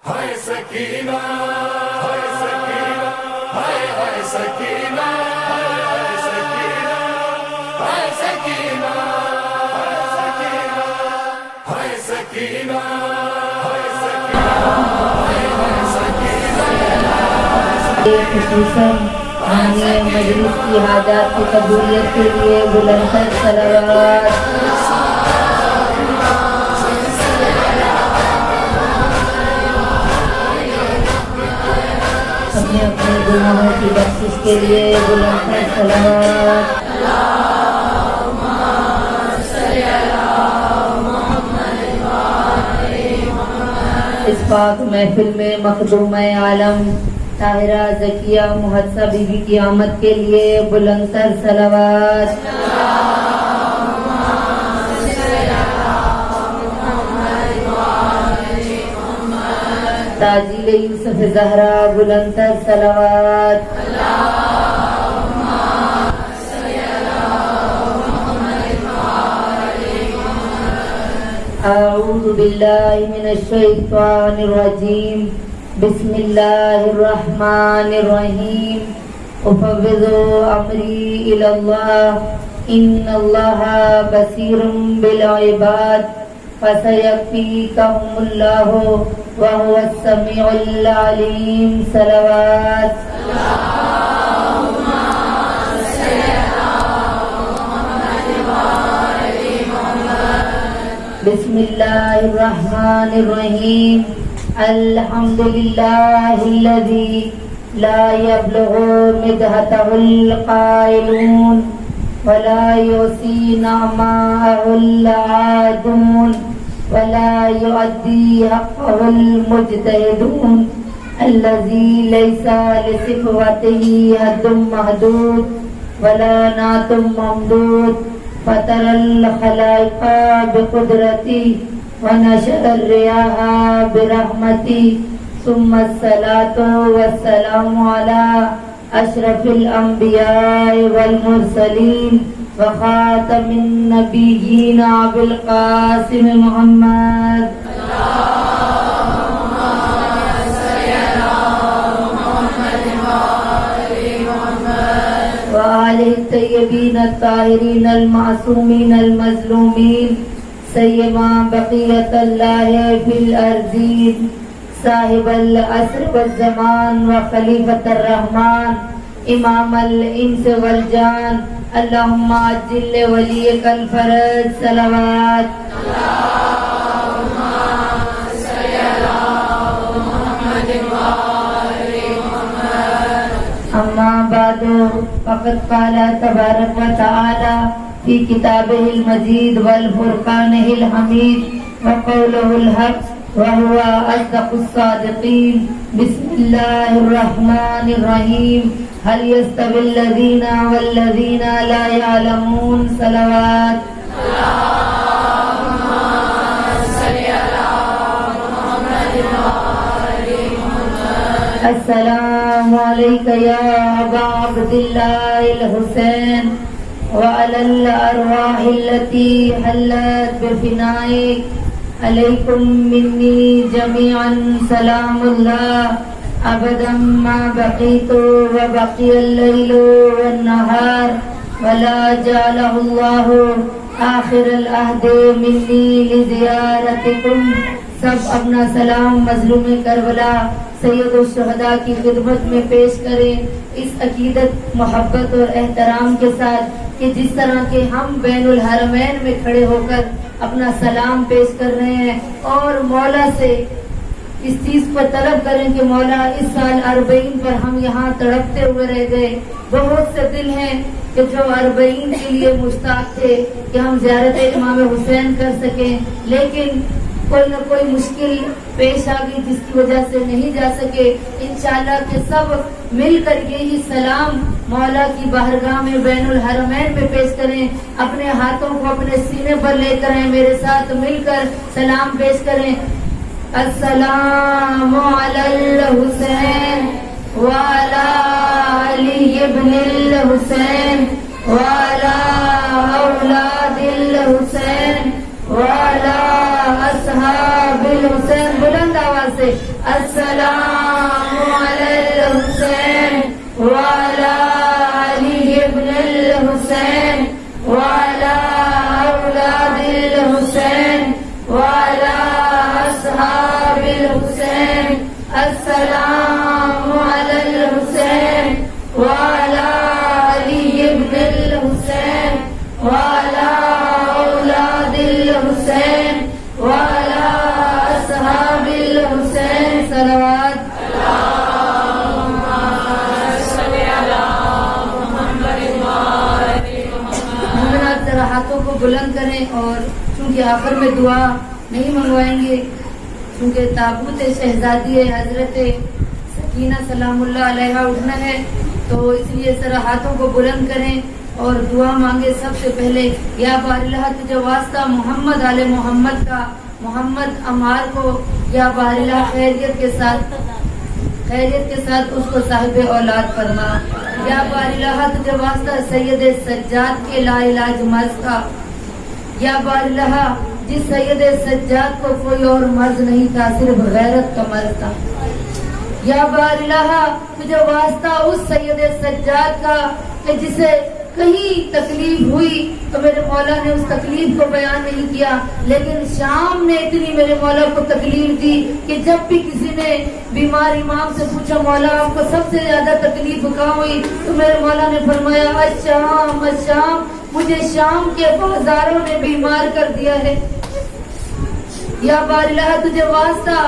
ہائے سکینہ ہائے سکینہ ہائے ہائے سکینہ ہائے سکینہ ہائے سکینہ ہائے سکینہ ہائے سکینہ خصوصاً آنے مجلس کی حاجات کی قبولیت کے لیے بلند تر صلوات اپنے اپنے گناہوں کی بخشش کے لیے بلند تر صلوات اس پاک محفل میں مخدوم عالم طاہرہ ذکیہ محدثہ بی بی کی آمد کے لیے بلند تر صلوات تاجیل یوسف زہرا بلند تر صلوات اعوذ باللہ من الشیطان الرجیم بسم اللہ الرحمن الرحیم افوض امری الی اللہ ان اللہ بصیر بالعباد فسیکفیکہم اللہ وهو السمیع العلیم صلوات بسم اللہ الرحمن الرحیم الحمد للہ الذی لا یبلغ مدحتہ القائلون ولا یحصی نعماءہ العادون ولا يؤدي حقه المجتهدون الذي ليس لصفوته حد محدود ولا نعت ممدود فطر الخلائق بقدرته ونشر الرياح برحمته ثم الصلاة والسلام على أشرف الأنبياء والمرسلين وخاتم النبيين أبي القاسم محمد اللهم صل على محمد وآل محمد وآله الطيبين الطاهرين المعصومين المظلومين سيما بقية الله في الأرضين صاحب العصر والزمان وخليفة الرحمن امام الانس والجان اللهم عجل وليك الفرج صلوات اللهم صل على محمد وآل محمد اما بعد فقد قال تبارك وتعالى في كتابه المجيد والفرقانه الحميد وقوله الحق وهو أصدق الصادقين بسم الله الرحمن الرحيم هل يستوي الذين والذين لا يعلمون صلوات اللهم صل على محمد وآل محمد السلام عليك يا أبا عبد الله الحسين وعلى الأرواح التي حلت بفنائك علیکم منی جمیعا سلام اللہ ابدا ما بقیت وبقی اللیل والنہار ولا جعلہ اللہ آخر العہد منی لزیارتکم سب اپنا سلام مظلوم کربلا سید الشہداء کی خدمت میں پیش کریں اس عقیدت محبت اور احترام کے ساتھ کہ جس طرح کے ہم بین الحرمین میں کھڑے ہو کر اپنا سلام پیش کر رہے ہیں اور مولا سے اس چیز پر طلب کریں کہ مولا اس سال 40 پر ہم یہاں تڑپتے ہوئے رہ گئے. بہت سے دل ہیں کہ جو 40 کے لیے مشتاق تھے کہ ہم زیارت امام حسین کر سکیں, لیکن کوئی نہ کوئی مشکل پیش آ گئی جس کی وجہ سے نہیں جا سکے. انشاءاللہ کہ سب مل کر یہی سلام مولا کی بارگاہ میں بین الحرمین میں پیش کریں, اپنے ہاتھوں کو اپنے سینے پر لے کر میرے ساتھ مل کر سلام پیش کریں. السلام علی الحسین وعلی علی ابن الحسین وعلی اولاد الحسین وعلی اصحاب الحسین. بلند آواز سے السلام علی الحسین وعلی علی ابن الحسین وعلی اولاد الحسین وعلی اصحاب الحسین السلام علی الحسین وعلی علی ابن الحسین وعلی اولاد الحسین وعلی اصحاب الحسین صلوات ذرا ہاتھوں کو بلند کریں اور چونکہ آخر میں دعا نہیں منگوائیں گے چونکہ تابوت شہزادی حضرت سکینہ سلام اللہ علیہ اٹھنا ہے تو اس لیے ذرا ہاتھوں کو بلند کریں اور دعا مانگے. سب سے پہلے یا بار اللہ تجھے واسطہ محمد آل محمد کا محمد عمار کو یا بار اللہ خیریت کے ساتھ اس کو صاحب اولاد فرما. یا بار اللہ تجھے واسطہ سید سجاد کے لا علاج مرض کا یا بار اللہ جس سید سجاد کو کوئی اور مرض نہیں تھا صرف غیرت کا مرض تھا. یا بار اللہ تجھے واسطہ اس سید سجاد کا کہ جسے کہیں تکلیف ہوئی تو میرے مولا نے اس تکلیف کو بیان نہیں کیا لیکن شام نے اتنی میرے مولا کو تکلیف دی کہ جب بھی کسی نے بیمار امام سے پوچھا مولا آپ کو سب سے زیادہ تکلیف کہاں ہوئی تو میرے مولا نے فرمایا الشام الشام مجھے شام کے بازاروں نے بیمار کر دیا ہے. یا بار اللہ تجھے واسطہ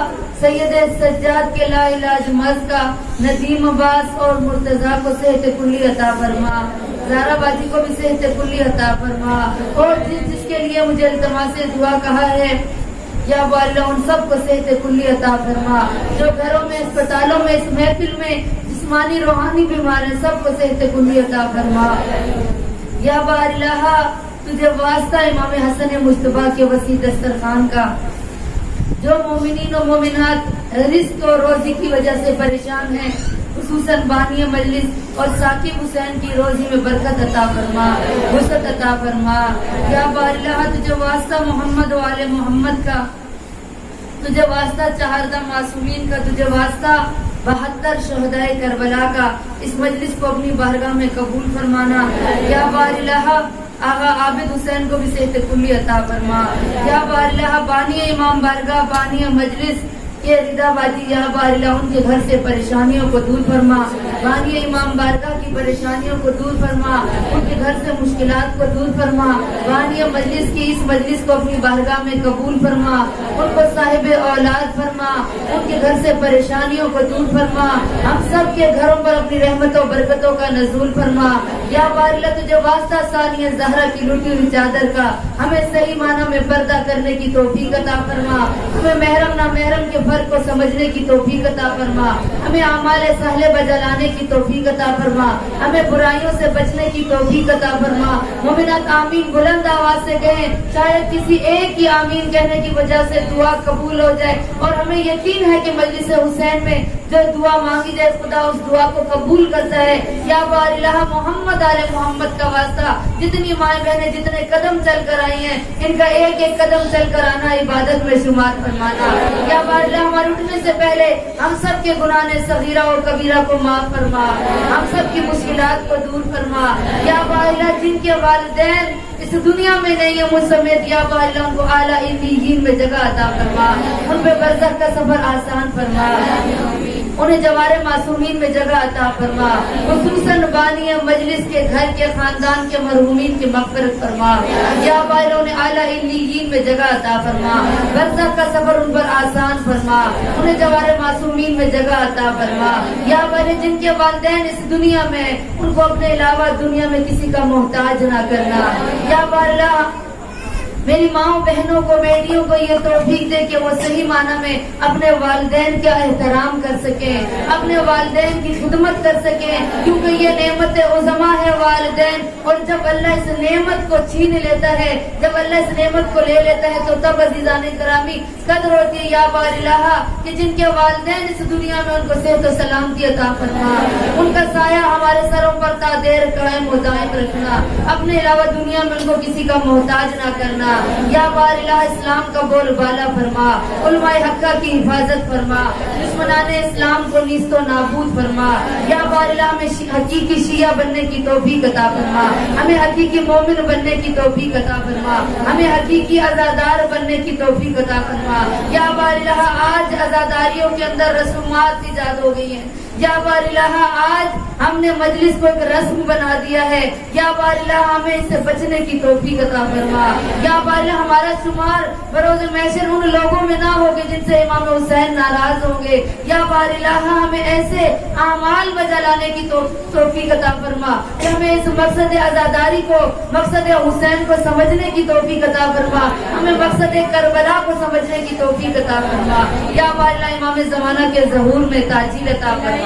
سید سجاد کے لا علاج مرض کا ندیم عباس اور مرتضیٰ کو صحت کلی عطا فرما. زارا باجی کو بھی صحت کلی عطا فرما اور جس کے لیے مجھے التماس دعا کہا ہے یا اللہ ان سب کو صحت کلی عطا فرما. جو گھروں میں اسپتالوں میں اس محفل میں جسمانی روحانی بیمار ہیں سب کو صحت کلی عطا فرما. یا بار اللہ تجھے واسطہ امام حسن مجتبیٰ کے وسیع دسترخوان کا جو مومنین و مومنات رزق اور روزی کی وجہ سے پریشان ہیں خصوصاً بانی مجلس اور ثاقب حسین کی روزی میں برکت عطا فرما وسعت عطا فرما. یا بار اللہ تجھے واسطہ محمد و آل محمد کا تجھے واسطہ چہاردہ معصومین کا تجھے واسطہ 72 شہدائے کربلا کا اس مجلس کو اپنی بارگاہ میں قبول فرمانا. یا بار اللہ آغا عابد حسین کو بھی صحت کلی عطا فرما. یا بار اللہ بانی امام بارگاہ بانی مجلس کے رضا باجی یا بار اللہ ان کے گھر سے پریشانیوں کو دور فرما. بانی امام بارگاہ کی پریشانیوں کو دور فرما ان کے گھر سے مشکلات کو دور فرما. بانی مجلس کی اس مجلس کو اپنی بارگاہ میں قبول فرما ان کو صاحب اولاد فرما ان کے گھر سے پریشانیوں کو دور فرما. ہم سب کے گھروں پر اپنی رحمتوں برکتوں کا نزول فرما. یا بار اللہ تجھے واسطہ ثانیہ زہرا کی لٹی ہوئی چادر کا ہمیں صحیح معنی میں پردہ کرنے کی توفیق عطا فرما. ہمیں محرم نامحرم کے فرق کو سمجھنے کی توفیق عطا فرما. ہمیں اعمال صالحہ بجلانے کی توفیق عطا فرما. ہمیں برائیوں سے بچنے کی توفیق عطا فرما. مومنات آمین بلند آواز سے کہیں شاید کسی ایک کی آمین کہنے کی وجہ سے دعا قبول ہو جائے اور ہمیں یقین ہے کہ مجلس حسین میں جو دعا مانگی جائے خدا اس دعا کو قبول کرتا ہے. یا بار اللہ محمد آل محمد کا واسطہ جتنی مائیں بہنیں جتنے قدم چل کر آئی ہیں ان کا ایک ایک قدم چل کر آنا عبادت میں شمار فرمانا. یا بار اللہ ہمارے اٹھنے سے پہلے ہم سب کے گناہ صغیرہ اور کبیرہ کو معاف فرما ہم سب کی مشکلات کو دور فرما. یا بار اللہ جن کے والدین اس دنیا میں نہیں ہے مجھ سمیت یا بار اللہ ان کو اعلیٰ علیین میں جگہ عطا فرما. ان پہ برزخ کا سفر آسان فرما. انہیں جوار معصومین میں جگہ عطا فرما. خصوصاً بانی مجلس کے گھر کے خاندان کے مرحومین کی مغفرت فرما. یا بار انہیں اعلیٰ علیین میں جگہ عطا فرما. برزخ کا سفر ان پر آسان فرما. انہیں جوار معصومین میں جگہ عطا فرما. یا بار جن کے والدین اس دنیا میں ان کو اپنے علاوہ دنیا میں کسی کا محتاج نہ کرنا. یا بار اللہ میری ماؤں بہنوں کو بیٹیوں کو یہ توفیق دے کہ وہ صحیح معنی میں اپنے والدین کا احترام کر سکیں اپنے والدین کی خدمت کر سکیں کیونکہ یہ نعمت عظما ہے والدین. اور جب اللہ اس نعمت کو چھین لیتا ہے جب اللہ اس نعمت کو لے لیتا ہے تو تب عزیزان کرامی قدر ہوتی ہے. یا بار اللہ کہ جن کے والدین اس دنیا میں ان کو صحت و سلامتی عطا فرما. ان کا سایہ ہمارے سروں پر تا دیر قائم و دائم رکھنا. اپنے علاوہ دنیا میں ان کو کسی کا محتاج نہ کرنا. یا بار الہ اسلام کا بول بالا فرما، علماء حقہ کی حفاظت فرما، دشمنان اسلام کو نیست و نابود فرما، یا بار الہ ہمیں حقیقی شیعہ بننے کی توفیق عطا فرما، ہمیں حقیقی مومن بننے کی توفیق عطا فرما، ہمیں حقیقی عزادار بننے کی توفیق عطا فرما، یا بار الہ آج عزاداریوں کے اندر رسومات ایجاد ہو گئی ہیں، یا بار الہ آج ہم نے مجلس کو ایک رسم بنا دیا ہے، یا بار الہ ہمیں اس سے بچنے کی توفیق عطا فرما، یا بار الہ ہمارا شمار بروز محشر ان لوگوں میں نہ ہوگے جن سے امام حسین ناراض ہوں گے، یا بار الہ ہمیں ایسے اعمال بجا لانے کی توفیق عطا فرما کہ ہمیں اس مقصد عزاداری کو، مقصد حسین کو سمجھنے کی توفیق عطا فرما، ہمیں مقصد کربلا کو سمجھنے کی توفیق عطا فرما، یا بار الہ امام زمانہ کے ظہور میں تاجیل عطا فرما،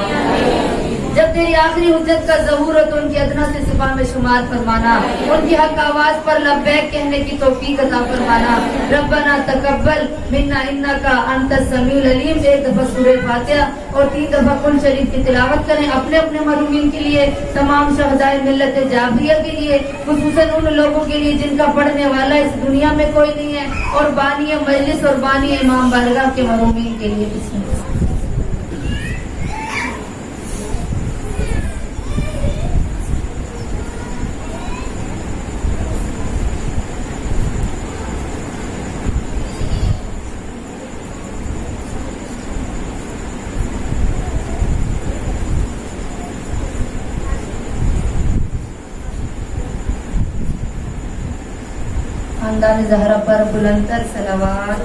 جب تیری آخری حجت کا ظہور ہو تو ان کی ادنا سے سپاہ میں شمار فرمانا، ان کی حق آواز پر لبیک کہنے کی توفیق عطا فرمانا، ربنا تقبل منا انکا انت السمیع العلیم۔ ایک دفعہ سورہ فاتحہ اور 3 دفعہ قرآن شریف کی تلاوت کریں اپنے اپنے محرومین کے لیے، تمام شہدائے ملت جعفریہ کے لیے، خصوصاً ان لوگوں کے لیے جن کا پڑھنے والا اس دنیا میں کوئی نہیں ہے، اور بانی مجلس اور بانی امام بارگاہ کے محرومین کے لیے۔ بسم اللہ۔ خاندان زہرا پر بلندتر صلوات۔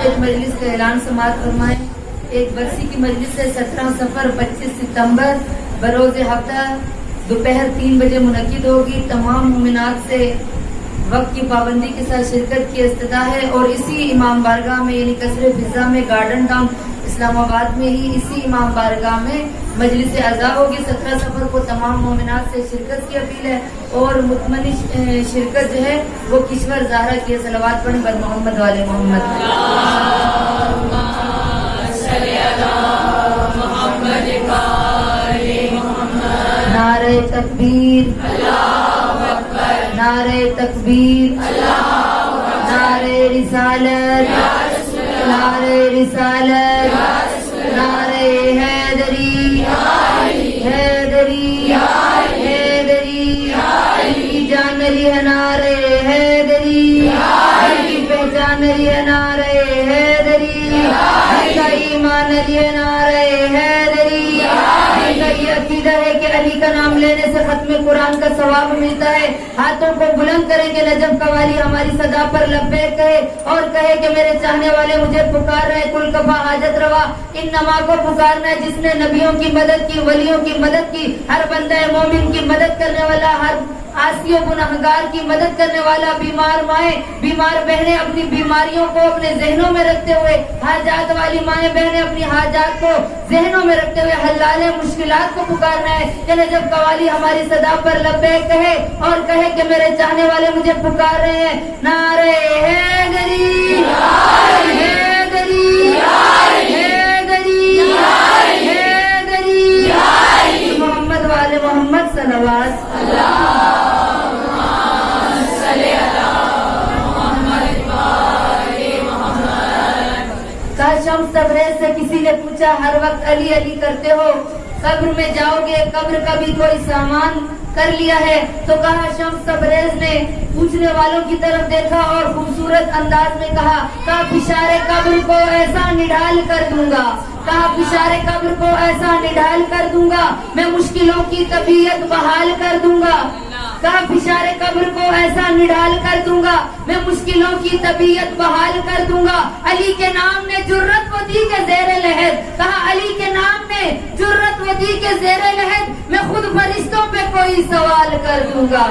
ایک مجلس کا اعلان سماعت فرمائیں۔ ایک برسی کی مجلس ہے 17 صفر 25 ستمبر بروز ہفتہ دوپہر 3 بجے منعقد ہوگی۔ تمام مومنات سے وقت کی پابندی کے ساتھ شرکت کی استدعا ہے، اور اسی امام بارگاہ میں یعنی قصر فضا میں گارڈن ٹاؤن اسلام آباد میں ہی اسی امام بارگاہ میں مجلس عزا ہوگی۔ 17 صفر کو تمام مومنات سے شرکت کی اپیل ہے، اور مطمئن شرکت جو ہے وہ کشور زہرا کی صلوات پڑھیں بر محمد والے محمد۔ نعرہ تکبیر، نعرہ تکبیر، نعرہ رسالت، نعرہ رسالت، نعرہ حیدری، حیدری، حیدری، کی جان علی ہے نعرہ حیدری، کی پہچان علی ہے نعرہ حیدری، کا ایمان علی ہے نعرہ حیدری، کا یہ عقیدہ ہے کہ علی کا نام لینے سے ختم قرآن کا ثواب ملتا ہے۔ ہاتھوں کو بلند کریں گے، نجف قوالی ہماری صدا پر لبیک کہے اور کہے کہ میرے چاہنے والے مجھے پکار رہے، کل کفا حاجت روا۔ ان نما کو پکارنا ہے جس نے نبیوں کی مدد کی، ولیوں کی مدد کی، ہر بندہ مومن کی مدد کرنے والا، ہر عاصی و گنہگار کی مدد کرنے والا، بیمار مائیں، بیمار بہنیں اپنی بیماریوں کو اپنے ذہنوں میں رکھتے ہوئے، حاجات والی مائیں بہنیں اپنی حاجات کو ذہنوں میں رکھتے ہوئے حلال مشکلات کو پکارنا ہے کہ جب قوالی ہماری صدا پر لبیک کہے اور کہے کہ میرے چاہنے والے مجھے پکار رہے ہیں۔ نعرہ حیدری، حیدری، حیدری، حیدری، محمد والے محمد صلوات۔ شمس تبریز سے کسی نے پوچھا ہر وقت علی علی کرتے ہو، قبر میں جاؤ گے، قبر کا بھی کوئی سامان کر لیا ہے؟ تو کہا شمس تبریز نے پوچھنے والوں کی طرف دیکھا اور خوبصورت انداز میں کہا پشارے قبر کو ایسا نڈال کر دوں گا، کہا پشارے قبر کو ایسا نڈال کر دوں گا، میں مشکلوں کی طبیعت بحال کر دوں گا، کہا پشارے قبر کو ایسا نڈال کر دوں گا، میں مشکلوں کی طبیعت بحال کر دوں گا۔ علی کے نام نے جرت وہ دی کے زیر لحد، کہا علی کے نام نے جرت وہ دی کے زیر لحد، میں خود فرشتوں پہ کوئی سوال کر دوں گا۔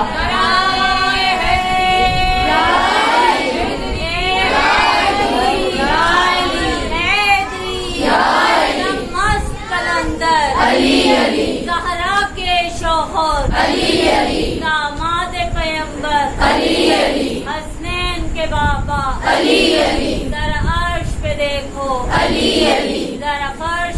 علی علی زہرا کے شوہر، علی علی داماد پیغمبر، علی علی حسنین کے بابا، علی علی ذرا عرش پہ دیکھو، علی علی ذرا فرش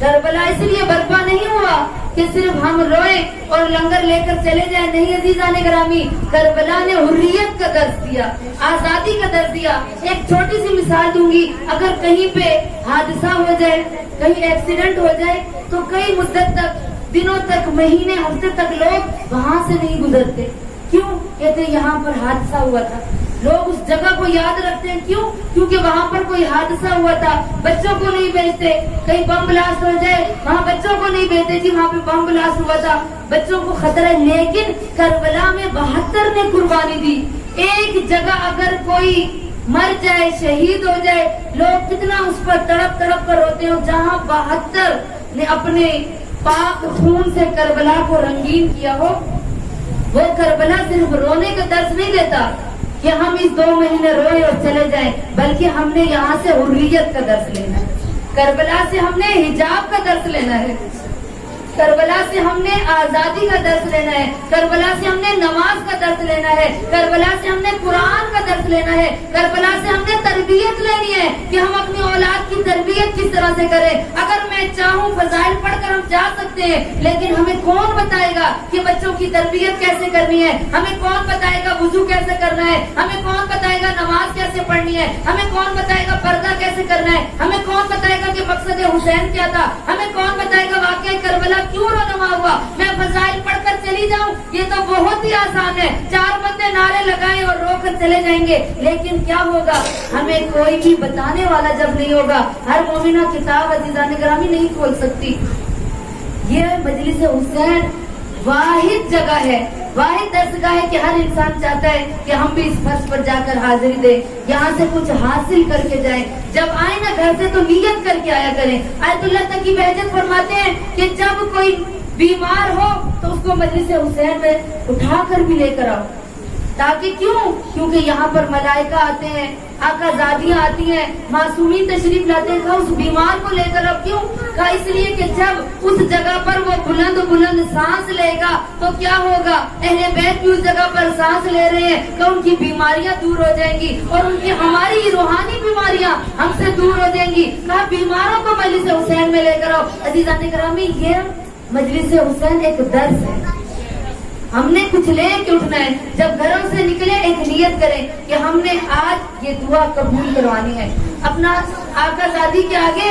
کربلا اس لیے برپا نہیں ہوا کہ صرف ہم روئیں اور لنگر لے کر چلے جائیں، نہیں عزیزان گرامی، کربلا نے حریت کا درس دیا، آزادی کا درس دیا۔ ایک چھوٹی سی مثال دوں گی، اگر کہیں پہ حادثہ ہو جائے، کہیں ایکسیڈنٹ ہو جائے تو کئی مدت تک، دنوں تک، مہینے، ہفتے تک لوگ وہاں سے نہیں گزرتے۔ کیوں؟ کہتے یہاں پر حادثہ ہوا تھا۔ لوگ اس جگہ کو یاد رکھتے ہیں، کیوں؟ کیونکہ وہاں پر کوئی حادثہ ہوا تھا۔ بچوں کو نہیں بھیجتے، کہیں بم بلاسٹ ہو جائے وہاں بچوں کو نہیں بھیجتے کہ وہاں پہ بم بلاسٹ ہوا تھا، بچوں کو خطرہ ہے۔ لیکن کربلا میں 72 نے قربانی دی۔ ایک جگہ اگر کوئی مر جائے، شہید ہو جائے، لوگ کتنا اس پر تڑپ تڑپ کر روتے ہیں۔ جہاں 72 نے اپنے پاک خون سے کربلا کو رنگین کیا ہو، وہ کربلا صرف رونے کا درس نہیں دیتا کہ ہم اس 2 مہینے روئے اور چلے جائیں، بلکہ ہم نے یہاں سے حریت کا درس لینا ہے۔ کربلا سے ہم نے حجاب کا درس لینا ہے، کربلا سے ہم نے آزادی کا درس لینا ہے، کربلا سے ہم نے نماز کا درس لینا ہے، کربلا سے ہم نے قرآن کا درس لینا ہے، کربلا سے ہم نے تربیت لینی ہے کہ ہم اپنی اولاد کی تربیت کس طرح سے کریں۔ اگر میں چاہوں فضائل پڑھ کر ہم جا سکتے ہیں، لیکن ہمیں کون بتائے گا کہ بچوں کی تربیت کیسے کرنی ہے؟ ہمیں کون بتائے گا وضو کیسے کرنا ہے؟ ہمیں کون بتائے گا نماز کیسے پڑھنی ہے؟ ہمیں کون بتائے گا پردہ کیسے کرنا ہے؟ ہمیں کون بتائے گا کہ مقصد حسین کیا تھا؟ ہمیں کون بتائے گا واقعہ کربلا کیوں رونما ہوا؟ میں فضائل پڑھ کر چلی جاؤں، یہ تو بہت ہی آسان ہے، 4 بندے نعرے لگائیں اور رو کر چلے جائیں گے، لیکن کیا ہوگا؟ ہمیں کوئی بھی بتانے والا جب نہیں ہوگا۔ ہر مومنہ کتاب عزیزان گرامی نہیں کھول سکتی۔ یہ مجلس حسین واحد جگہ ہے، واحد درسگاہ ہے کہ ہر انسان چاہتا ہے کہ ہم بھی اس فرش پر جا کر حاضری دیں، یہاں سے کچھ حاصل کر کے جائیں۔ جب آئیں نا گھر سے تو نیت کر کے آیا کریں۔ آیت اللہ تقی بہجت فرماتے ہیں کہ جب کوئی بیمار ہو تو اس کو مجلس حسین میں اٹھا کر بھی لے کر آؤ، تاکہ کیونکہ یہاں پر ملائکہ آتے ہیں، آقا زادیاں آتی ہیں، معصومین تشریف لاتے ہیں۔ کہا اس بیمار کو لے کر اب کیوں؟ کہا اس لیے کہ جب اس جگہ پر وہ بلند بلند سانس لے گا تو کیا ہوگا؟ اہل بیت بھی اس جگہ پر سانس لے رہے ہیں تو ان کی بیماریاں دور ہو جائیں گی اور ان کی ہماری روحانی بیماریاں ہم سے دور ہو جائیں گی۔ کہا بیماروں کو مجلس حسین میں لے کر آؤ۔ عزیزان گرامی، یہ مجلس حسین ایک درس ہے، ہم نے کچھ لے کے اٹھنا ہے۔ جب گھروں سے نکلے ایک نیت کریں کہ ہم نے آج یہ دعا قبول کروانی ہے، اپنا آقا زادی کے آگے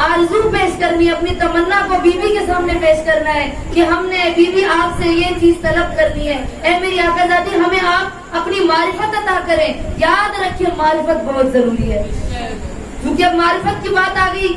آرزو پیش کرنی ہے، اپنی تمنا کو بی بی کے سامنے پیش کرنا ہے کہ ہم نے بی بی آپ سے یہ چیز طلب کرنی ہے، اے میری آقا زادی ہمیں آپ اپنی معرفت عطا کریں۔ یاد رکھیں معرفت بہت ضروری ہے، کیونکہ اب معرفت کی بات آ گئی۔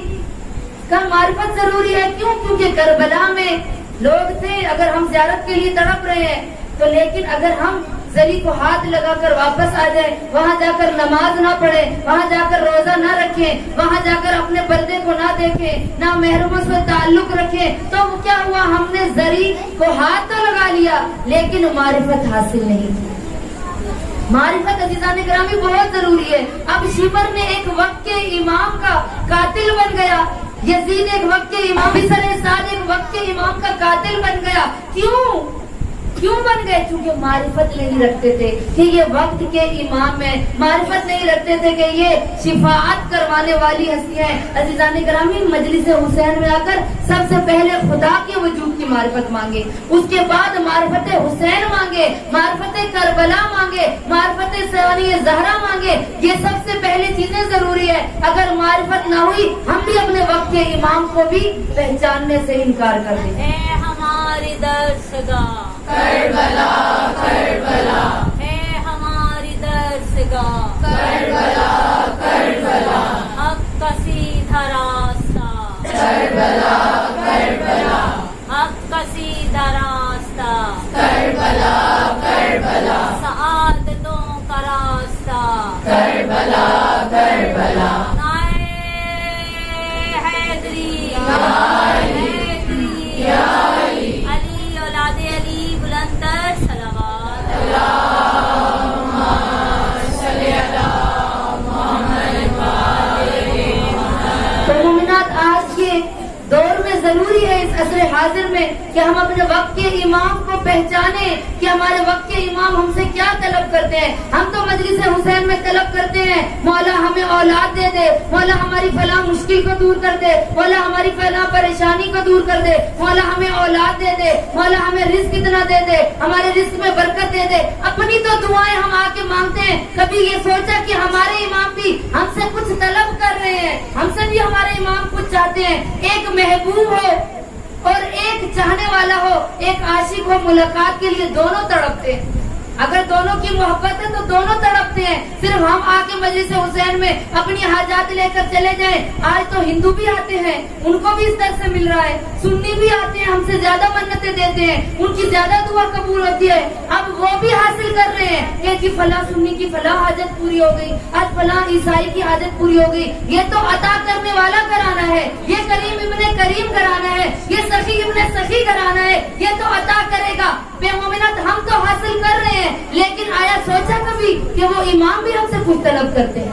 کہا معرفت ضروری ہے، کیوں؟ کیونکہ کربلا میں لوگ تھے، اگر ہم زیارت کے لیے تڑپ رہے ہیں تو لیکن اگر ہم زری کو ہاتھ لگا کر واپس آ جائیں، وہاں جا کر نماز نہ پڑھیں، وہاں جا کر روزہ نہ رکھیں، وہاں جا کر اپنے پردے کو نہ دیکھیں، نہ محرموں سے تعلق رکھیں، تو وہ کیا ہوا؟ ہم نے زری کو ہاتھ تو لگا لیا لیکن معرفت حاصل نہیں کی۔ معرفت عزیزان گرامی بہت ضروری ہے۔ اب شمر نے ایک وقت کے امام کا قاتل بن گیا، یزید ایک وقت کے امام، بسر سعد ایک وقت کے امام کا قاتل بن گیا۔ کیوں بن گئے؟ کیونکہ معرفت نہیں رکھتے تھے کہ یہ وقت کے امام ہیں، معرفت نہیں رکھتے تھے کہ یہ شفاعت کروانے والی ہستی ہیں۔ عزیزان گرامی، مجلس حسین میں آ کر سب سے پہلے خدا کے وجود کی معرفت مانگے، اس کے بعد معرفت حسین مانگے، معرفت کربلا مانگے، معرفت ثانی زہرا مانگے۔ یہ سب سے پہلے چیزیں ضروری ہے۔ اگر معرفت نہ ہوئی ہم بھی اپنے وقت کے امام کو بھی پہچاننے سے انکار کر دیں۔ اے ہماری درسگاہ کربلا کربلا، اے ہماری درسگاہ کربلا کربلا، حق کا سیدھا راستہ، کربلا کربلا، حق کا سیدھا راستہ، کربلا کربلا، سعادتوں کا راستہ، کربلا کربلا، نائے حیدری، حیدری، علی اولاد علی، بلندر صلوات، تو مومنات، آج کے دور میں ضروری ہے اس عصر حاضر میں کہ ہم اپنے وقت کے امام کو پہچانے کہ ہمارے وقت کے امام ہم سے کیا طلب کرتے ہیں. ہم تو مجلس حسین میں طلب کرتے ہیں مولا ہمیں اولاد دے دے, مولا ہماری فلاں مشکل کو دور کر دے, مولا ہماری فلاں پریشانی کو دور کر دے, مولا ہمیں اولاد دے دے, مولا ہمیں رزق اتنا دے دے, ہمارے رزق میں برکت دے دے. اپنی تو دعائیں ہم آ کے مانگتے ہیں. کبھی یہ سوچا کہ ہمارے امام بھی ہم سے کچھ طلب کر رہے ہیں, ہم سے بھی ہمارے امام کچھ چاہتے ہیں. ایک محبوب ہو اور ایک چاہنے والا ہو, ایک عاشق ہو, ملاقات کے لیے دونوں تڑپتے ہیں. اگر دونوں کی محبت ہے تو دونوں تڑپتے ہیں. صرف ہم آ کے مجلس حسین میں اپنی حاجات لے کر چلے جائیں. آج تو ہندو بھی آتے ہیں, ان کو بھی اس طرح سے مل رہا ہے. سنی بھی آتے ہیں, ہم سے زیادہ منتیں دیتے ہیں, ان کی زیادہ دعا قبول ہوتی ہے. اب وہ بھی حاصل کر رہے ہیں کہ فلاں سنی کی فلاں حاجت پوری ہو گئی, آج فلاں عیسائی کی حاجت پوری ہو گئی. یہ تو عطا کرنے والا کرانا ہے, یہ کریم ابن کریم کرانا ہے, یہ سخی ابن سخی کرانا ہے. یہ تو عطا کرے گا. بے مومنات ہم تو حاصل کر رہے ہیں, لیکن آیا سوچا کبھی کہ وہ امام بھی ہم سے کچھ طلب کرتے ہیں,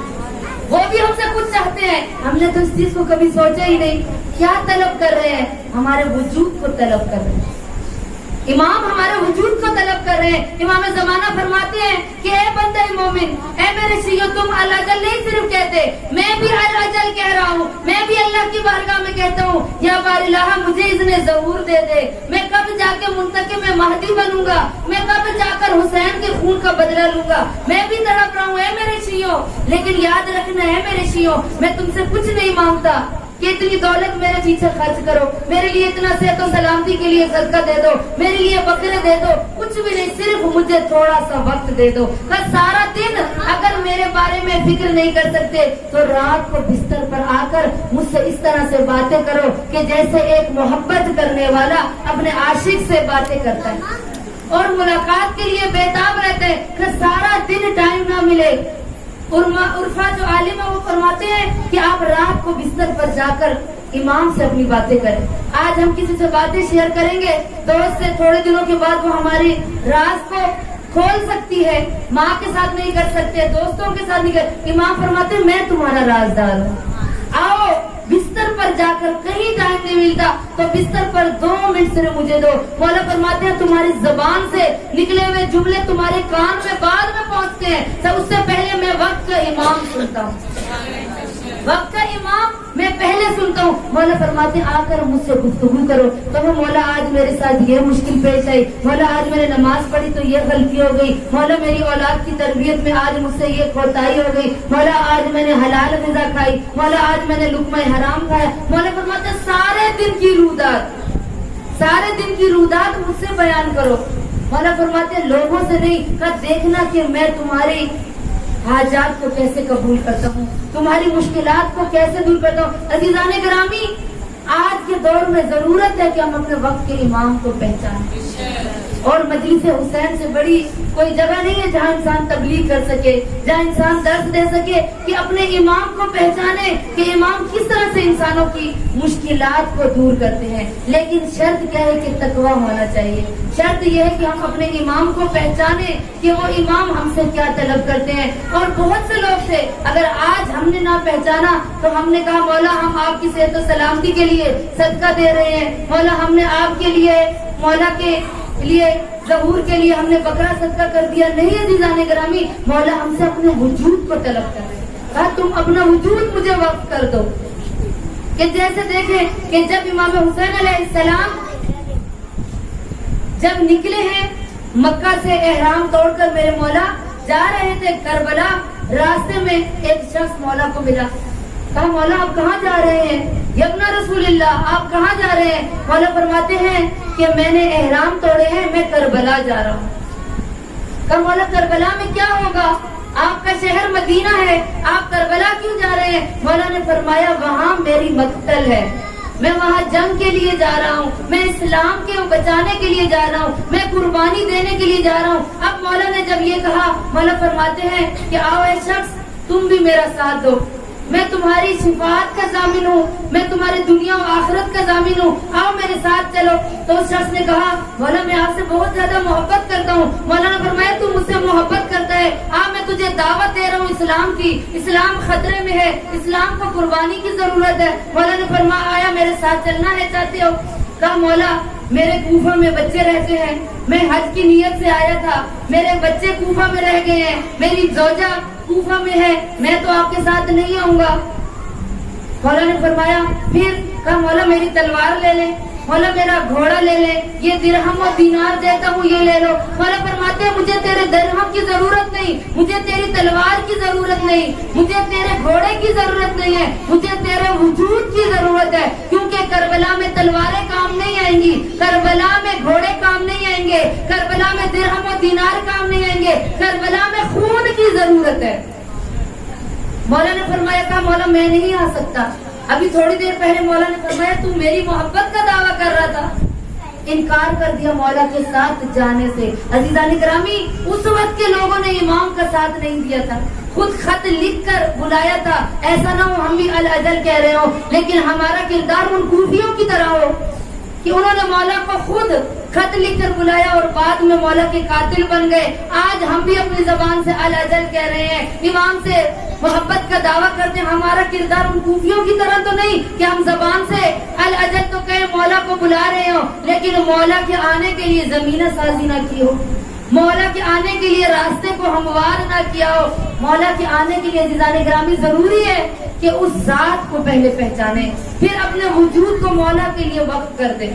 وہ بھی ہم سے کچھ چاہتے ہیں؟ ہم نے تو اس چیز کو کبھی سوچا ہی نہیں. کیا طلب کر رہے ہیں؟ ہمارے وجود کو طلب کر رہے ہیں. امام ہمارے وجود کو طلب کر رہے ہیں. امام زمانہ فرماتے ہیں کہ اے بندہ مومن, اے میرے شیعو, تم الجل نہیں صرف کہتے, میں بھی الجل کہہ رہا ہوں. میں بھی اللہ کی بارگاہ میں کہتا ہوں یا بار الہ مجھے اذن ظہور دے دے. میں کب جا کے منتقم مہدی بنوں گا, میں کب جا کر حسین کے خون کا بدلہ لوں گا. میں بھی تڑپ رہا ہوں اے میرے شیعو, لیکن یاد رکھنا ہے میرے شیعو, میں تم سے کچھ نہیں مانگتا کہ اتنی دولت میرے پیچھے خرچ کرو, میرے لیے اتنا صحت و سلامتی کے لیے صدقہ دے دو, میرے لیے بکرے دے دو, کچھ بھی نہیں, صرف مجھے تھوڑا سا وقت دے دو. بس سارا دن اگر میرے بارے میں فکر نہیں کر سکتے تو رات کو بستر پر آ کر مجھ سے اس طرح سے باتیں کرو کہ جیسے ایک محبت کرنے والا اپنے عاشق سے باتیں کرتا ہے اور ملاقات کے لیے بےتاب رہتے ہیں. کہ سارا دن ٹائم نہ ملے. عرفا جو عالم ہے وہ فرماتے ہیں کہ آپ رات کو بستر پر جا کر امام سے اپنی باتیں کریں. آج ہم کسی سے باتیں شیئر کریں گے, دوست سے تھوڑے دنوں کے بعد وہ ہماری راز کو کھول سکتی ہے. ماں کے ساتھ نہیں کر سکتے, دوستوں کے ساتھ نہیں کر. امام فرماتے ہیں میں تمہارا رازدار ہوں. آؤ بستر پر جا کر, کہیں ٹائم نہیں ملتا تو بستر پر 2 منٹ صرف مجھے دو. مولا فرماتے ہیں تمہاری زبان سے نکلے ہوئے جملے تمہارے کان میں بعد میں پہنچتے ہیں, تو اس سے پہلے میں وقت کا امام سنتا ہوں. وقت کا امام میں پہلے سنتا ہوں. مولا فرماتے ہیں آ کر مجھ سے گفتگو کرو. تو وہ مولا آج میرے ساتھ یہ مشکل پیش آئی, مولا آج میں نے نماز پڑھی تو یہ غلطی ہو گئی, مولا میری اولاد کی تربیت میں آج مجھ سے یہ کوتاہی ہو گئی, مولا آج میں نے حلال غذا کھائی, مولا آج میں نے لقمہ حرام کھایا. مولا فرماتے ہیں سارے دن کی رودات مجھ سے بیان کرو. مولا فرماتے ہیں لوگوں سے نہیں, کا دیکھنا کہ میں تمہاری حاجات کو کیسے قبول کرتا ہوں, تمہاری مشکلات کو کیسے دور کرتا ہوں. عزیزان گرامی, آج کے دور میں ضرورت ہے کہ ہم اپنے وقت کے امام کو پہچانیں. اور مجلس حسین سے بڑی کوئی جگہ نہیں ہے جہاں انسان تبلیغ کر سکے, جہاں انسان درس دے سکے کہ اپنے امام کو پہچانے کہ امام کس طرح سے انسانوں کی مشکلات کو دور کرتے ہیں. لیکن شرط کیا ہے کہ تقویٰ ہونا چاہیے. شرط یہ ہے کہ ہم اپنے امام کو پہچانے کہ وہ امام ہم سے کیا طلب کرتے ہیں. اور بہت سے لوگ تھے, اگر آج ہم نے نہ پہچانا تو ہم نے کہا مولا ہم آپ کی صحت و سلامتی کے لیے صدقہ دے رہے ہیں, مولا ہم نے آپ کے لیے, مولا کے لیے, ظہور کے لیے ہم نے بکرا صدقہ کر دیا. نہیں عزیزان گرامی, مولا ہم سے اپنے وجود کو طلب کر رہے ہیں. کہا تم اپنا وجود مجھے وقف کر دو. کہ جیسے دیکھیں کہ جب امام حسین علیہ السلام جب نکلے ہیں مکہ سے احرام توڑ کر میرے مولا جا رہے تھے کربلا, راستے میں ایک شخص مولا کو ملا. کہا مولا آپ کہاں جا رہے ہیں؟ یبنا رسول اللہ آپ کہاں جا رہے ہیں؟ مولا فرماتے ہیں کہ میں نے احرام توڑے ہیں, میں کربلا جا رہا ہوں. کہا مولا کربلا میں کیا ہوگا؟ آپ کا شہر مدینہ ہے, آپ کربلا کیوں جا رہے ہیں؟ مولا نے فرمایا وہاں میری مقتل ہے, میں وہاں جنگ کے لیے جا رہا ہوں, میں اسلام کے بچانے کے لیے جا رہا ہوں, میں قربانی دینے کے لیے جا رہا ہوں. اب مولا نے جب یہ کہا, مولا فرماتے ہیں کہ آؤ اے شخص تم بھی میرا ساتھ دو, میں تمہاری شفاعت کا ضامن ہوں, میں تمہاری دنیا و آخرت کا ضامن ہوں, آؤ میرے ساتھ چلو. تو اس شخص نے کہا مولا میں آپ سے بہت زیادہ محبت کرتا ہوں. مولا نے فرمایا تو مجھ سے محبت کرتا ہے, میں تجھے دعوت دے رہا ہوں اسلام کی, اسلام خطرے میں ہے, اسلام کو قربانی کی ضرورت ہے. مولا نے فرمایا آیا میرے ساتھ چلنا ہے چاہتے ہو؟ کہا مولا میرے کوفہ میں بچے رہتے ہیں، میں حج کی نیت سے آیا تھا، میرے بچے کوفہ میں رہ گئے ہیں، میری زوجہ کوفہ میں ہے، میں تو آپ کے ساتھ نہیں آؤں گا۔ مولا نے فرمایا، پھر کہا مولا میری تلوار لے لیں، مولا میرا گھوڑا لے لیں، یہ درہم و دینار دیتا ہوں یہ لے لو۔ مولا فرماتے ہیں مجھے تیرے درہم کی ضرورت نہیں، مجھے تیری تلوار کی ضرورت نہیں، مجھے تیرے گھوڑے کی ضرورت نہیں ہے، مجھے تیرے وجود کی ضرورت ہے، کیونکہ کربلا میں تلواریں کام نہیں آئیں گی، کربلا میں گھوڑے کام نہیں آئیں گے، کربلا میں درہم و دینار کام نہیں آئیں گے، کربلا میں خون کی ضرورت ہے۔ مولا نے فرمایا، کہا مولا میں نہیں آ سکتا۔ ابھی تھوڑی دیر پہلے مولا نے فرمایا تو میری محبت کا دعویٰ کر رہا تھا، انکار کر دیا مولا کے ساتھ جانے سے۔ عزیزان گرامی، اس وقت کے لوگوں نے امام کا ساتھ نہیں دیا تھا، خود خط لکھ کر بلایا تھا، ایسا نہ ہو ہم بھی الاجل کہہ رہے ہو، لیکن ہمارا کردار ان کوفیوں کی طرح ہو کہ انہوں نے مولا کو خود خط لکھ کر بلایا اور بعد میں مولا کے قاتل بن گئے۔ آج ہم بھی اپنی زبان سے الاجل کہہ رہے ہیں، امام سے محبت کا دعویٰ کرتے ہیں، ہمارا کردار ان کوفیوں کی طرح تو نہیں کہ ہم زبان سے الاجل تو کہیں مولا کو بلا رہے ہو، لیکن مولا کے آنے کے لیے زمینہ سازی نہ کی ہو، مولا کے آنے کے لیے راستے کو ہموار نہ کیا ہو۔ مولا کے آنے کے لیے عزیزان گرامی ضروری ہے کہ اس ذات کو پہلے پہچانے، پھر اپنے وجود کو مولا کے لیے وقف کر دیں،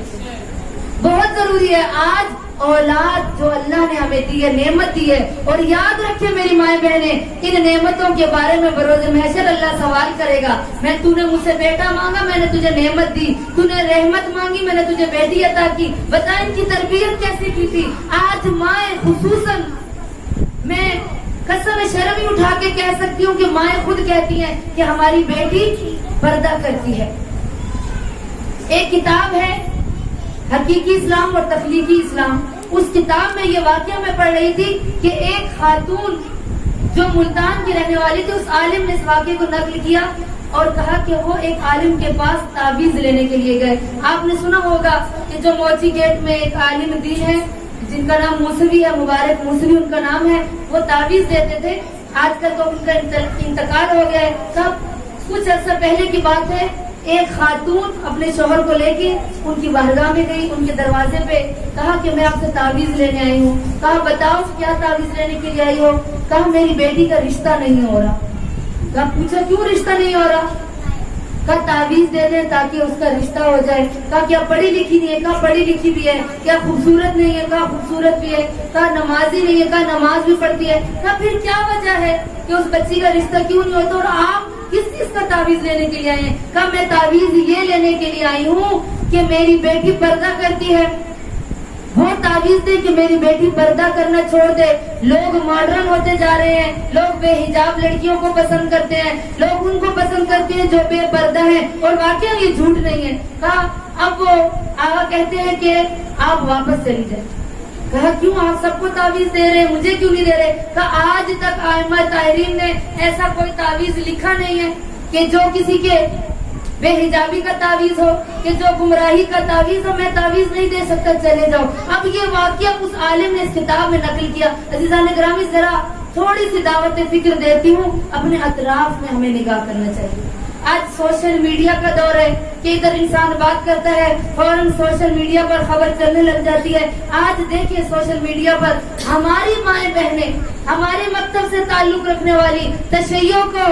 بہت ضروری ہے۔ آج اولاد جو اللہ نے ہمیں دی ہے، نعمت دی ہے، اور یاد رکھے میری مائیں بہنیں، ان نعمتوں کے بارے میں بروز محشر اللہ سوال کرے گا، تو نے مجھ سے بیٹا مانگا، میں نے تجھے نعمت دی، تو نے رحمت مانگی، میں نے تجھے بیٹی عطا کی، بتا ان کی تربیت کیسی کی تھی۔ آج مائیں خصوصاً، میں قسم شرعی اٹھا کے کہہ سکتی ہوں کہ مائیں خود کہتی ہیں کہ ہماری بیٹی پردہ کرتی ہے۔ ایک کتاب ہے حقیقی اسلام اور تخلیقی اسلام، اس کتاب میں یہ واقعہ میں پڑھ رہی تھی کہ ایک خاتون جو ملتان کی رہنے والی تھی، اس عالم نے اس واقعے کو نقل کیا اور کہا کہ وہ ایک عالم کے پاس تعویذ لینے کے لیے گئے۔ آپ نے سنا ہوگا کہ جو موچی گیٹ میں ایک عالم دین ہے جن کا نام موسوی ہے، مبارک موسوی ان کا نام ہے، وہ تعویذ دیتے تھے۔ آج کل تو ان کا انتقال ہو گیا ہے۔ تب کچھ عرصہ پہلے کی بات ہے، ایک خاتون اپنے شوہر کو لے کے ان کی بارگاہ میں گئی، ان کے دروازے پہ کہا کہ میں آپ سے تعویذ لینے آئی ہوں۔ کہا بتاؤ کیا تعویذ لینے کے لیے آئی ہو؟ کہا میری بیٹی کا رشتہ نہیں ہو رہا۔ کہا پوچھا کیوں رشتہ نہیں ہو رہا؟ کہا تعویذ دے دیں تاکہ اس کا رشتہ ہو جائے۔ کہا کیا پڑھی لکھی نہیں ہے؟ کہا پڑھی لکھی بھی ہے۔ کیا خوبصورت نہیں ہے؟ کہا خوبصورت بھی ہے۔ کہا نمازی نہیں ہے؟ کہا نماز بھی پڑھتی ہے۔ کہا پھر کیا وجہ ہے کہ اس بچی کا رشتہ کیوں نہیں ہوتا اور آپ کس چیز کا تعویذ لینے کے لیے آئے ہیں؟ کہا میں تعویذ یہ لینے کے لیے آئی ہوں کہ میری بیٹی پردہ کرتی ہے، وہ تعویذ دے کہ میری بیٹی پردہ کرنا چھوڑ دے۔ لوگ ماڈرن ہوتے جا رہے ہیں، لوگ بے حجاب لڑکیوں کو پسند کرتے ہیں، لوگ ان کو پسند کرتے ہیں جو بے پردہ ہیں، اور واقعی یہ جھوٹ نہیں ہے۔ کہا اب وہ آگا کہتے ہیں کہ آپ واپس چلی جائیں۔ کہا کیوں آپ سب کو تعویذ دے رہے ہیں، مجھے کیوں نہیں دے رہے؟ کہا آج تک ائمہ طاہرین نے ایسا کوئی تعویذ لکھا نہیں ہے کہ جو کسی کے بے حجابی کا تعویذ ہو، کہ جو گمراہی کا تعویذ ہو، میں تعویذ نہیں دے سکتا، چلے جاؤ۔ اب یہ واقعہ اس عالم نے اس کتاب میں نقل کیا۔ عزیزان گرامی، ذرا تھوڑی سی دعوت فکر دیتی ہوں، اپنے اطراف میں ہمیں نگاہ کرنا چاہیے۔ آج سوشل میڈیا کا دور ہے کہ ادھر انسان بات کرتا ہے فوراً سوشل میڈیا پر خبر چلنے لگ جاتی ہے۔ آج دیکھیے سوشل میڈیا پر ہماری مائیں بہنیں، ہمارے مکتب سے تعلق رکھنے والی، تشیع کو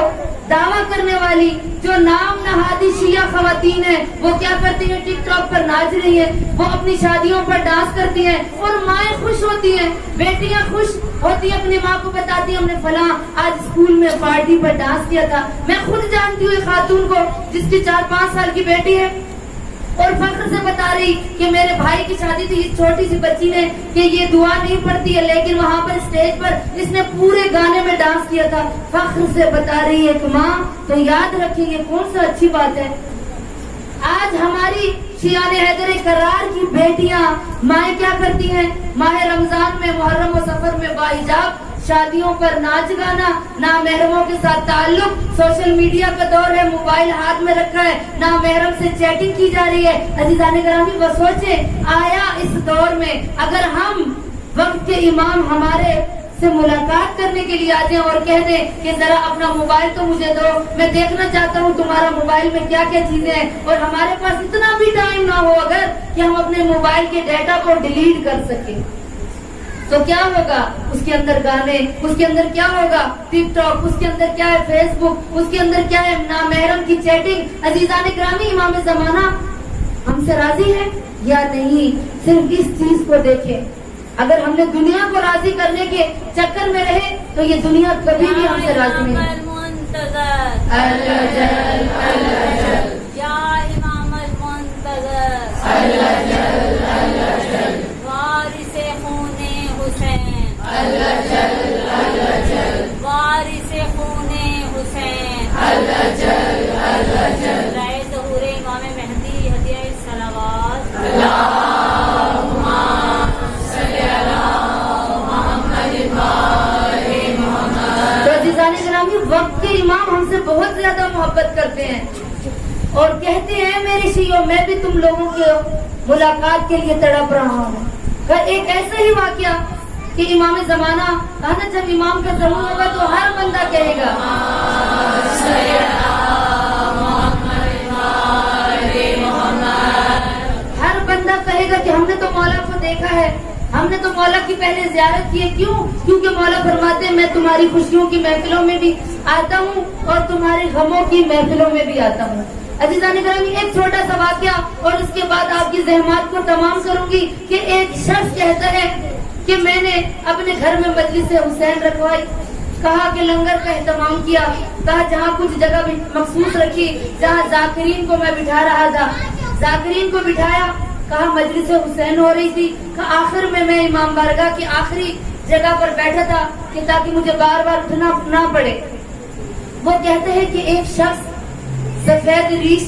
دعویٰ کرنے والی، جو نام نہادی شیعہ خواتین ہیں، وہ کیا کرتی ہیں؟ ٹک ٹاک پر ناچ رہی ہیں، وہ اپنی شادیوں پر ڈانس کرتی ہیں، اور مائیں خوش ہوتی ہیں، بیٹیاں خوش ہوتی ہیں، اپنی ماں کو بتاتی ہیں ہم نے فلاں آج اسکول میں پارٹی پر ڈانس کیا تھا۔ میں خود جانتی ہوں ایک خاتون کو جس کی 4-5 سال کی بیٹی ہے، اور فخر سے بتا رہی کہ میرے بھائی کی شادی تھی، اس چھوٹی سی بچی نے کہ یہ دعا نہیں پڑھتی ہے، لیکن وہاں پر اسٹیج پر اس نے پورے گانے میں ڈانس کیا تھا۔ فخر سے بتا رہی ہے کہ ماں تو یاد رکھیں یہ کون سا اچھی بات ہے۔ آج ہماری شیعان حیدر کرار کی بیٹیاں مائیں کیا کرتی ہیں؟ ماہ رمضان میں، محرم و سفر میں باحجاب شادیوں پر ناچ گانا، نامحرموں کے ساتھ تعلق، سوشل میڈیا کا دور ہے، موبائل ہاتھ میں رکھا ہے، نامحرم سے چیٹنگ کی جا رہی ہے۔ عزیزان گرامی، وہ سوچیں آیا اس دور میں اگر ہم وقت کے امام ہمارے سے ملاقات کرنے کے لیے آ جائیں اور کہہ دیں کہ ذرا اپنا موبائل تو مجھے دو، میں دیکھنا چاہتا ہوں تمہارا موبائل میں کیا کیا چیزیں ہیں، اور ہمارے پاس اتنا بھی ٹائم نہ ہو اگر کہ ہم اپنے موبائل کے ڈیٹا کو ڈیلیٹ کر سکیں، تو کیا ہوگا؟ اس کے اندر گانے، اس کے اندر کیا ہوگا؟ ٹک ٹاک، اس کے اندر کیا ہے؟ فیس بک، اس کے اندر کیا ہے؟ نامحرم کی چیٹنگ۔ عزیزان گرامی، امام زمانہ ہم سے راضی ہے یا نہیں؟ صرف اس چیز کو دیکھیں، اگر ہم نے دنیا کو راضی کرنے کے چکر میں رہے تو یہ دنیا کبھی بھی ہم سے راضی نہیں۔ یا امام المنتظر، وارث خون حسین، وارث خون حسین، رائے ظہور امام مہدی ہدیہ الصلوات، تو عزیزان گرامی، وقت کے امام ہم سے بہت زیادہ محبت کرتے ہیں اور کہتے ہیں میری شیعوں میں بھی تم لوگوں کے ملاقات کے لیے تڑپ رہا ہوں۔ ایک ایسا ہی واقعہ کہ امام زمانہ کہا نا جب امام کا ظہور ہوگا تو ہر بندہ کہے گا ہر بندہ کہے گا کہ ہم نے تو مولا کو دیکھا ہے، ہم نے تو مولا کی پہلے زیارت کی ہے۔ کیوں؟ کیونکہ مولا فرماتے ہیں میں تمہاری خوشیوں کی محفلوں میں بھی آتا ہوں اور تمہارے غموں کی محفلوں میں بھی آتا ہوں۔ عزیزان گرامی، ایک چھوٹا سا واقعہ اور اس کے بعد آپ کی زحمات کو تمام کروں گی کہ ایک شخص کہتا ہے کہ میں نے اپنے گھر میں مجلس حسین رکھوائی، کہا کہ لنگر کا اہتمام کیا، کہا جہاں کچھ جگہ بھی مخصوص رکھی جہاں ذاکرین کو میں بٹھا رہا تھا، ذاکرین کو بٹھایا، کہا مجلس حسین ہو رہی تھی، کہا آخر میں امام بارگاہ کی آخری جگہ پر بیٹھا تھا کہ تاکہ مجھے بار بار اٹھنا نہ پڑے۔ وہ کہتے ہیں کہ ایک شخص سفید ریش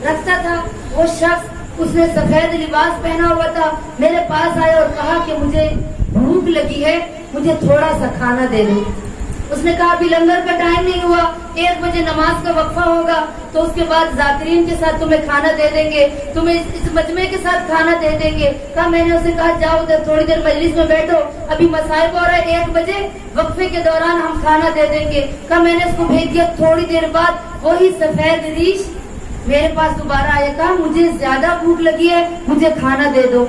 رکھتا تھا، وہ شخص اس نے سفید لباس پہنا ہوا تھا، میرے پاس آیا اور کہا کہ مجھے بھوک لگی ہے، مجھے تھوڑا سا کھانا دے دو۔ اس نے کہا ابھی لنگر کا ٹائم نہیں ہوا، 1 بجے نماز کا وقفہ ہوگا تو اس کے بعد ذاکرین کے ساتھ تمہیں کھانا دے دیں گے، تمہیں اس مجمع کے ساتھ کھانا دے دیں گے۔ کہا میں نے اسے کہا جاؤ ادھر تھوڑی دیر مجلس میں بیٹھو، ابھی مصائب ہو رہا ہے، 1 بجے وقفے کے دوران ہم کھانا دے دیں گے۔ کہا میں نے اس کو بھیج دیا، تھوڑی دیر بعد وہی سفید ریش میرے پاس دوبارہ آیا، کہا مجھے زیادہ بھوک لگی ہے، مجھے کھانا دے دو۔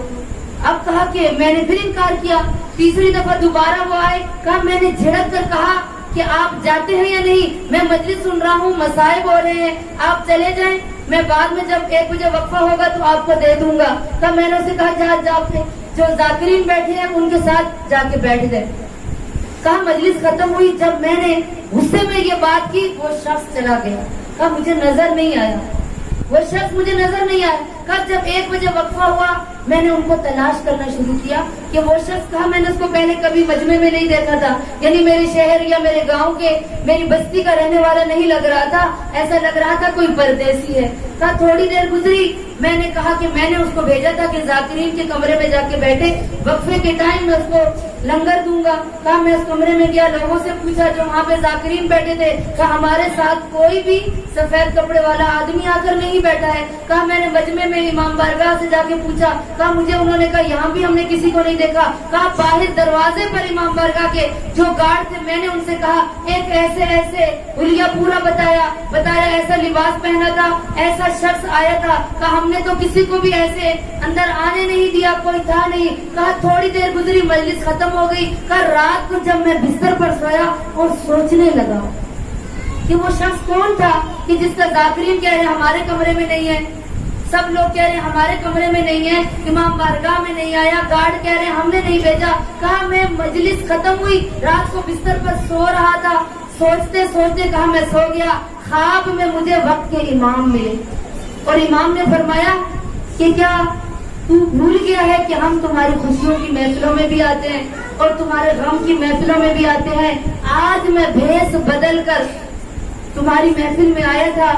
اب کہا کہ میں نے پھر انکار کیا، تیسری دفعہ دوبارہ وہ آئے، کہا میں نے جھڑک کر کہا کہ آپ جاتے ہیں یا نہیں، میں مجلس سن رہا ہوں، مصائب ہو رہے ہیں، آپ چلے جائیں، میں بعد میں جب 1 بجے وقفہ ہوگا تو آپ کو دے دوں گا۔ کہا میں نے اسے کہا جا کے جو ذاکرین بیٹھے ہیں ان کے ساتھ جا کے بیٹھ گئے۔ کہا مجلس ختم ہوئی، جب میں نے غصے میں یہ بات کی وہ شخص چلا گیا، کہا مجھے نظر نہیں آیا، وہ شخص مجھے نظر نہیں آیا۔ کہا جب 1 بجے وقفہ ہوا میں نے ان کو تلاش کرنا شروع کیا کہ وہ شخص، کہا میں نے اس کو پہلے کبھی مجمع میں نہیں دیکھا تھا، یعنی میرے شہر یا میرے گاؤں کے میری بستی کا رہنے والا نہیں لگ رہا تھا، ایسا لگ رہا تھا کوئی پردیسی ہے۔ کہا تھوڑی دیر گزری، میں نے کہا کہ میں نے اس کو بھیجا تھا کہ ذاکرین کے کمرے میں جا کے بیٹھے، وقفے کے ٹائم میں اس کو لنگر دوں گا۔ کہا میں اس کمرے میں گیا، لوگوں سے پوچھا جو وہاں پہ ذاکرین بیٹھے تھے، کہا ہمارے ساتھ کوئی بھی سفید کپڑے والا آدمی آ کر نہیں بیٹھا ہے۔ کہا میں نے مجمع میں امام بارگاہ سے جا کے پوچھا، کہا مجھے انہوں نے کہا یہاں بھی ہم نے کسی کو نہیں دیکھا۔ کہا باہر دروازے پر امام بارگاہ کے جو گارڈ تھے میں نے ان سے کہا ایک ایسے حلیہ پورا بتایا ایسا لباس پہنا تھا، ایسا شخص آیا تھا، کہا ہم نے تو کسی کو بھی ایسے اندر آنے نہیں دیا، کوئی تھا نہیں۔ کہا تھوڑی دیر گزری، مجلس ختم ہو گئی۔ کہا رات کو جب میں بستر پر سویا اور سوچنے لگا کہ وہ شخص کون تھا کہ جس کا ذاکرین کہہ رہے ہمارے کمرے میں نہیں ہے، سب لوگ کہہ رہے ہمارے کمرے میں نہیں ہے، امام بارگاہ میں نہیں آیا، گارڈ کہہ رہے ہم نے نہیں بھیجا۔ کہا میں مجلس ختم ہوئی، رات کو بستر پر سو رہا تھا، سوچتے سوچتے کہا میں سو گیا، خواب میں مجھے وقت کے امام ملے اور امام نے فرمایا کہ کیا تو بھول گیا ہے کہ ہم تمہاری خوشیوں کی محفلوں میں بھی آتے ہیں اور تمہارے غم کی محفلوں میں بھی آتے ہیں؟ آج میں بھیس بدل کر تمہاری محفل میں آیا تھا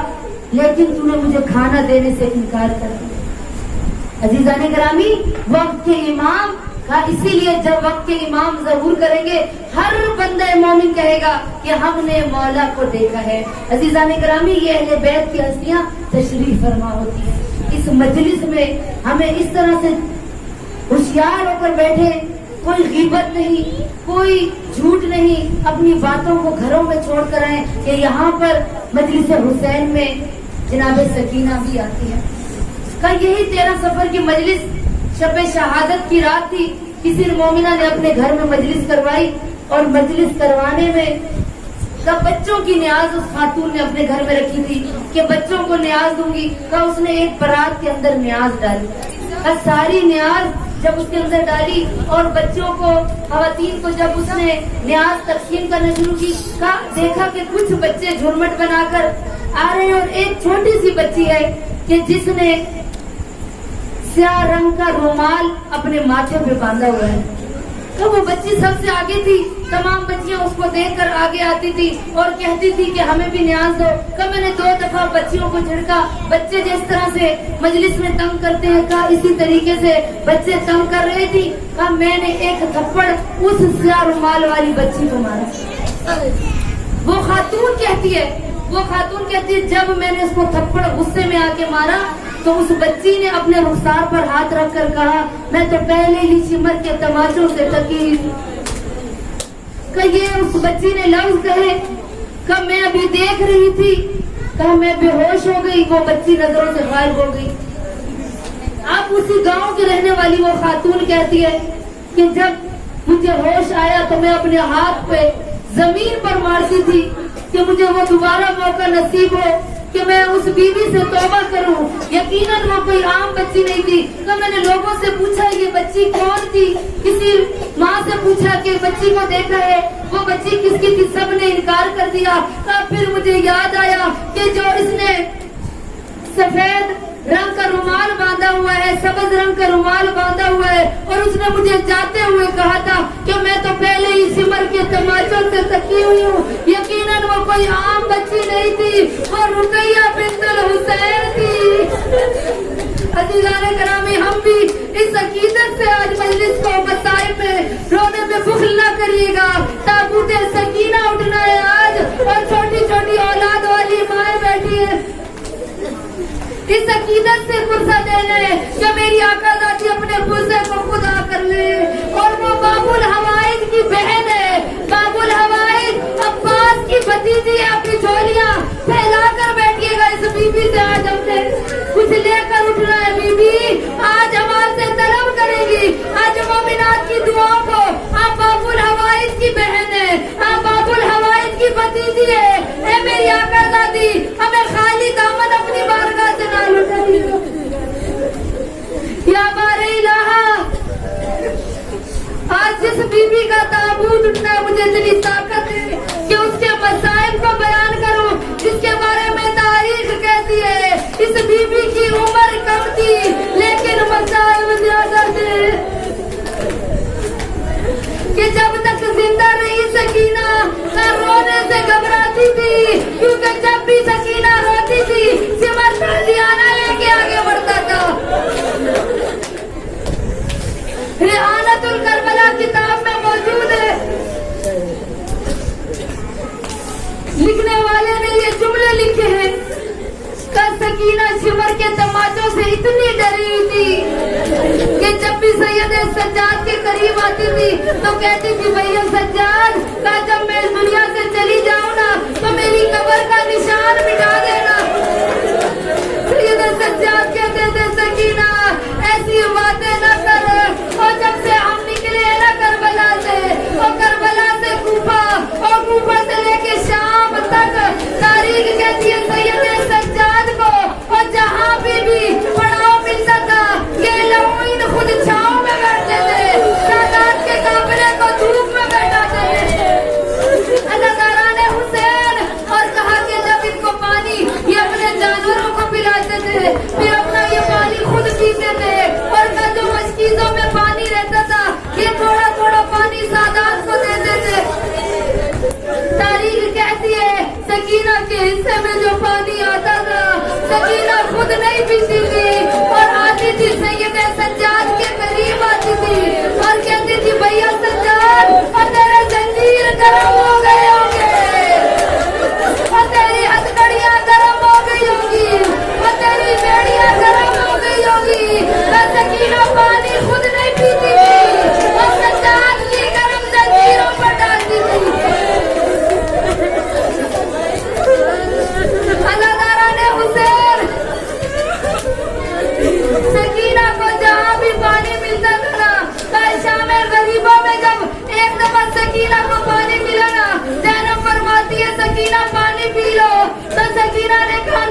لیکن تم نے مجھے کھانا دینے سے انکار کر دیا۔ عزیزان گرامی، وقت کے امام کا اسی لیے جب وقت کے امام ظہور کریں گے ہر بندہ مومن کہے گا کہ ہم نے مولا کو دیکھا ہے۔ عزیزان گرامی، یہ اہل بیت کی ہستیاں تشریف فرما ہوتی ہیں۔ اس مجلس میں ہمیں اس طرح سے ہوشیار ہو کر بیٹھے کوئی غیبت نہیں، کوئی جھوٹ نہیں، اپنی باتوں کو گھروں میں چھوڑ کر آئیں کہ یہاں پر مجلس حسین میں جناب سکینہ بھی آتی ہے۔ کہ یہی 13 صفر کی مجلس شب شہادت کی رات تھی، کسی مومنہ نے اپنے گھر میں مجلس کروائی، اور مجلس کروانے میں بچوں کی نیاز اس خاتون نے اپنے گھر میں رکھی تھی کہ بچوں کو نیاز دوں گی۔ اس نے ایک پرات کے اندر نیاز ڈالی، ساری نیاز جب اس کے اندر ڈالی اور بچوں کو، خواتین کو جب اس نے نیاز تقسیم کرنا شروع کی، دیکھا کہ کچھ بچے جھرمٹ بنا کر آ رہے ہیں، اور ایک چھوٹی سی بچی ہے کہ جس نے سیاہ رنگ کا رومال اپنے ماتھے پہ باندھا ہوا ہے۔ تو وہ بچی سب سے آگے تھی، تمام بچیاں اس کو دیکھ کر آگے آتی تھی اور کہتی تھی کہ ہمیں بھی نیاز دو۔ میں نے 2 دفعہ بچیوں کو جھڑکا، بچے جس طرح سے مجلس میں تنگ کرتے ہیں اسی طریقے سے بچے تنگ کر رہے تھی۔ میں نے ایک تھپڑ اس سیاہ رومال والی بچی کو مارا۔ وہ خاتون کہتی ہے جب میں نے اس کو تھپڑ غصے میں آ کے مارا تو اس بچی نے اپنے رخسار پر ہاتھ رکھ کر کہا میں تو پہلے ہی شمر کے تماشوں سے تکی۔ کہ یہ اس بچی نے لفظ کہے کہ میں ابھی دیکھ رہی تھی، کہ میں بے ہوش ہو گئی، وہ بچی نظروں سے غائب ہو گئی۔ اب اسی گاؤں کی رہنے والی وہ خاتون کہتی ہے کہ جب مجھے ہوش آیا تو میں اپنے ہاتھ پہ زمین پر مارتی تھی کہ مجھے وہ دوبارہ موقع نصیب ہو کہ میں اس بیوی سے توبہ کروں۔ یقیناً وہ کوئی عام بچی نہیں تھی۔ تو میں نے لوگوں سے پوچھا یہ بچی کون تھی، کسی ماں سے پوچھا کہ بچی کو دیکھا ہے، وہ بچی کس کی تھی، سب نے انکار کر دیا۔ پھر مجھے یاد آیا کہ جو اس نے سفید رنگ کا رومال باندھا ہوا ہے، سبز رنگ کا رومال باندھا ہوا ہے، اور اس نے مجھے جاتے ہوئے کہا تھا کہ میں تو پہلے ہی سمر کے تماشوں سے تکی ہوئی ہوں۔ یقیناً وہ کوئی عام بچی نہیں تھی، وہ رقیہ بنت الحسین تھی۔ عزیزان گرامی، ہم بھی اس عقیدت سے آج مجلس کو مسائل میں رونے میں بخل نہ کریے گا۔ تابوت سکینہ اٹھنا ہے آج، اور چھوٹی چھوٹی اولاد والی مائیں بیٹھی ہیں، اس عقیدت سے پرسہ دینا ہے کہ میری آقا ذاتی اپنے پرسے کو خدا کر لے۔ اور وہ باب الحوائج کی بہن ہے، باب الحوائج عباس کی بھتیجی ہے، اپنی جھولیاں پھیلا کر بیٹھیے گا۔ اس بی بی سے آج ہم نے کچھ لے کر اٹھنا ہے۔ بی بی آج ہمارے سے طلب کرے گی، آج مومنات کی دعاؤں کو۔ آپ باب الحوائج کی بہن ہے، آپ باب الحوائج کی بھتیجی ہے۔ اے میری آقا ذاتی ہمیں خالی دامن اپنی بارگاہ سے نہ لٹائیے۔ یا بارے الہ، آج جس بی بی کا تابوت اٹھنا ہے مجھے اتنی طاقت ہے کہ اس کے مسائل کو بیان کروں جس کے بارے میں تاریخ کہتی ہے اس بی بی کی عمر کم تھی لیکن مسائل زیادہ تھے، کہ جب تک زندہ رہی سکینہ نہ رونے سے گھبراتی تھی، کیونکہ جب بھی سکینہ روتی تھی سمر تازیانہ لے کے آگے بڑھتا تھا۔ ریحانۃ الکربلا کتاب میں موجود ہے، لکھنے والے نے یہ جملے لکھے ہیں کہ سکینہ شمر کے تماچوں سے اتنی ڈری تھی کہ جب بھی سید سجاد کے قریب آتی تھی تو کہتی تھی بھیا سجاد کا جب میں اس دنیا سے چلی جاؤں نا تو میری قبر کا نشان مٹا دینا۔ سید سجاد کہتے تھے سکینہ ایسی باتیں نہ کر، اور جب سے ہم نکلے نا کربلا سے، اور کربلا سے کوفہ، اور کوفہ سے لے کے شام تک تاریخ کہتی ہے سید سجاد کو اور جہاں بھی پڑاؤ ملتا تھا یہ لوین خود چھاؤں میں بیٹھتے تھے، سادات کے قافلے کو دھوپ میں بیٹھاتے تھے۔ اللہ تعالیٰ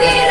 3